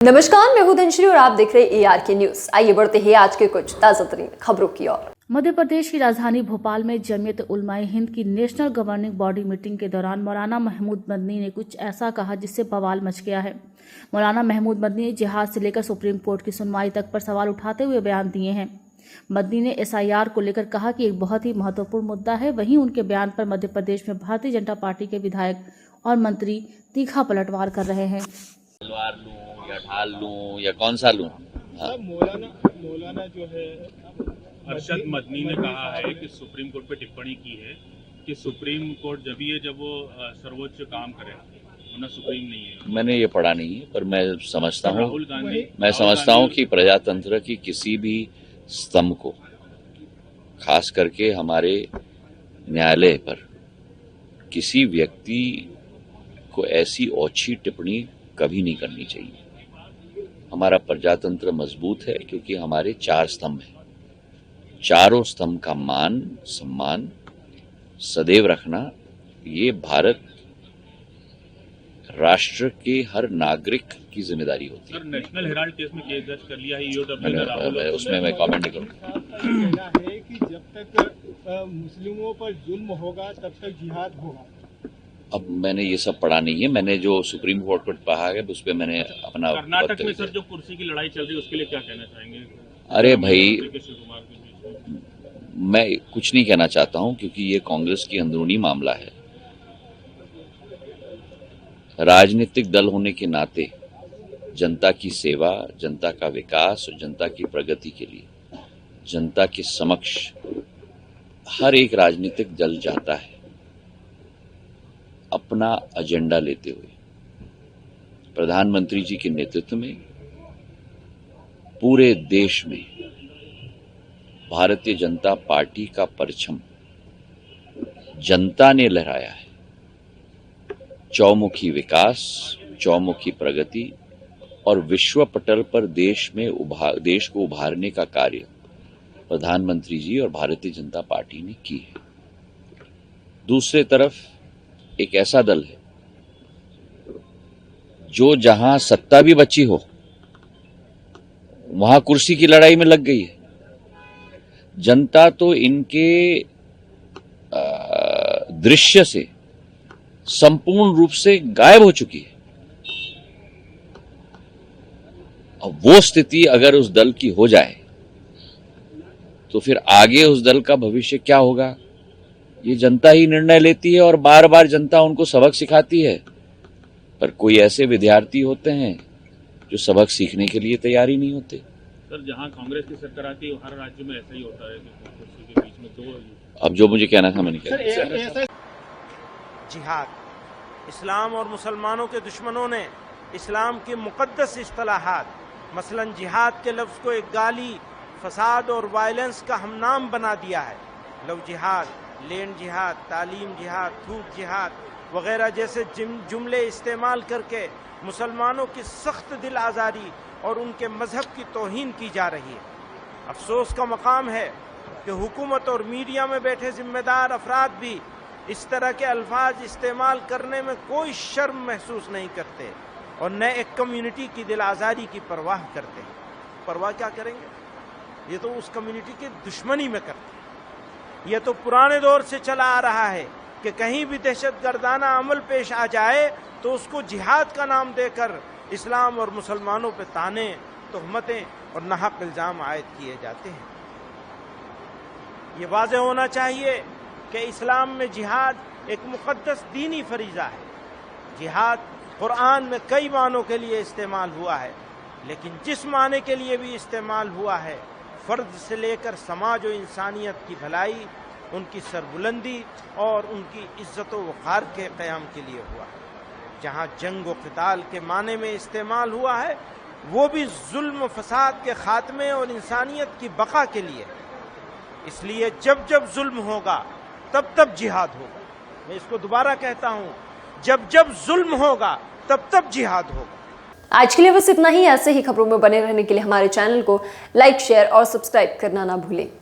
नमस्कार, मैं हूं धनश्री और आप देख रहे हैं ARK न्यूज। आइए बढ़ते हैं आज के कुछ ताजा तरीन खबरों की ओर। मध्य प्रदेश की राजधानी भोपाल में जमीयत उलमाए हिंद की नेशनल गवर्निंग बॉडी मीटिंग के दौरान मौलाना महमूद मदनी ने कुछ ऐसा कहा जिससे बवाल मच गया है। मौलाना महमूद मदनी ने जिहाद से लेकर सुप्रीम कोर्ट की सुनवाई तक पर सवाल उठाते हुए बयान दिए हैं। मदनी ने SIR को लेकर कहा कि एक बहुत ही महत्वपूर्ण मुद्दा है। वहीं उनके बयान पर मध्य प्रदेश में भारतीय जनता पार्टी के विधायक और मंत्री तीखा पलटवार कर रहे हैं। तलवार लूं या ढाल लूं या कौन सा लूं? हाँ। मौलाना जो है अरशद मदनी ने कहा है कि सुप्रीम कोर्ट पे टिप्पणी की है कि सुप्रीम कोर्ट जब ही है जब वो सर्वोच्च काम करे, वरना सुप्रीम नहीं है। मैंने ये पढ़ा नहीं है, पर मैं समझता हूँ कि प्रजातंत्र की किसी भी स्तंभ को, खास करके हमारे न्यायालय पर, किसी व्यक्ति को ऐसी ओछी टिप्पणी कभी नहीं करनी चाहिए। हमारा प्रजातंत्र मजबूत है क्योंकि हमारे 4 स्तंभ हैं। चारों स्तंभ का मान सम्मान सदैव रखना, ये भारत राष्ट्र के हर नागरिक की जिम्मेदारी होती है। सर, नेशनल हेराल्ड केस में केस दर्ज कर लिया है EOW, उसमें मैं कमेंट नहीं करूँगा। कहना है कि जब तक मुस्लिमों पर जुल्म होगा तब तक जिहाद होगा। अब मैंने ये सब पढ़ा नहीं है। मैंने जो सुप्रीम कोर्ट पर पढ़ा है उस पर मैंने अपना कर्नाटक में सर जो कुर्सी की लड़ाई चल रही है उसके लिए क्या कहना चाहेंगे? अरे भाई, मैं कुछ नहीं कहना चाहता हूं क्योंकि ये कांग्रेस की अंदरूनी मामला है। राजनीतिक दल होने के नाते जनता की सेवा, जनता का विकास और जनता की प्रगति के लिए जनता के समक्ष हर एक राजनीतिक दल जाता है अपना एजेंडा लेते हुए। प्रधानमंत्री जी के नेतृत्व में पूरे देश में भारतीय जनता पार्टी का परचम जनता ने लहराया है। चौमुखी विकास, चौमुखी प्रगति और विश्व पटल पर देश को उभारने का कार्य प्रधानमंत्री जी और भारतीय जनता पार्टी ने की है। दूसरी तरफ एक ऐसा दल है जो जहां सत्ता भी बची हो वहां कुर्सी की लड़ाई में लग गई है। जनता तो इनके दृश्य से संपूर्ण रूप से गायब हो चुकी है। अब वो स्थिति अगर उस दल की हो जाए तो फिर आगे उस दल का भविष्य क्या होगा, ये जनता ही निर्णय लेती है और बार बार जनता उनको सबक सिखाती है। पर कोई ऐसे विद्यार्थी होते हैं जो सबक सीखने के लिए तैयार ही नहीं होते। सर, जहां कांग्रेस की सरकार आती है हर राज्य में ऐसा ही होता है कि कुर्सी के बीच में दो। अब जो मुझे कहना था मैंने कहा। जिहाद, इस्लाम और मुसलमानों के दुश्मनों ने इस्लाम के मुकद्दस इस्तिलाहात मसलन जिहाद के लफ्ज़ को एक गाली, फसाद और वायलेंस का हमनाम बना दिया है। लव जिहाद, लैंड जिहाद, तालीम जिहाद, थूक जिहाद वगैरह जैसे जुमले इस्तेमाल करके मुसलमानों की सख्त दिल आज़ारी और उनके मजहब की तौहीन की जा रही है। अफसोस का मकाम है कि हुकूमत और मीडिया में बैठे जिम्मेदार अफराद भी इस तरह के अल्फाज इस्तेमाल करने में कोई शर्म महसूस नहीं करते और न एक कम्युनिटी की दिल आज़ारी की परवाह करते हैं। परवाह क्या करेंगे? ये तो उस कम्युनिटी की दुश्मनी में करते हैं। यह तो पुराने दौर से चला आ रहा है कि कहीं भी दहशतगर्दाना अमल पेश आ जाए तो उसको जिहाद का नाम देकर इस्लाम और मुसलमानों पे ताने, तोहमतें और नाहक इल्जाम आयद किए जाते हैं। ये वाज़ेह होना चाहिए कि इस्लाम में जिहाद एक मुक़द्दस दीनी फरीज़ा है। जिहाद कुरान में कई मानों के लिए इस्तेमाल हुआ है, लेकिन जिस माने के लिए भी इस्तेमाल हुआ है फर्द से लेकर समाज और इंसानियत की भलाई, उनकी सरबुलंदी और उनकी इज्जत व वक़ार के क़याम के लिए हुआ है। जहाँ जंग व क़िताल के माने में इस्तेमाल हुआ है वो भी जुल्म फसाद के खात्मे और इंसानियत की बका के लिए। इसलिए जब जब जुल्म होगा तब तब जिहाद होगा। मैं इसको दोबारा कहता हूँ, जब जब जुल्म होगा तब तब जिहाद होगा। आज के लिए बस इतना ही। ऐसे ही खबरों में बने रहने के लिए हमारे चैनल को लाइक, शेयर और सब्सक्राइब करना ना भूलें।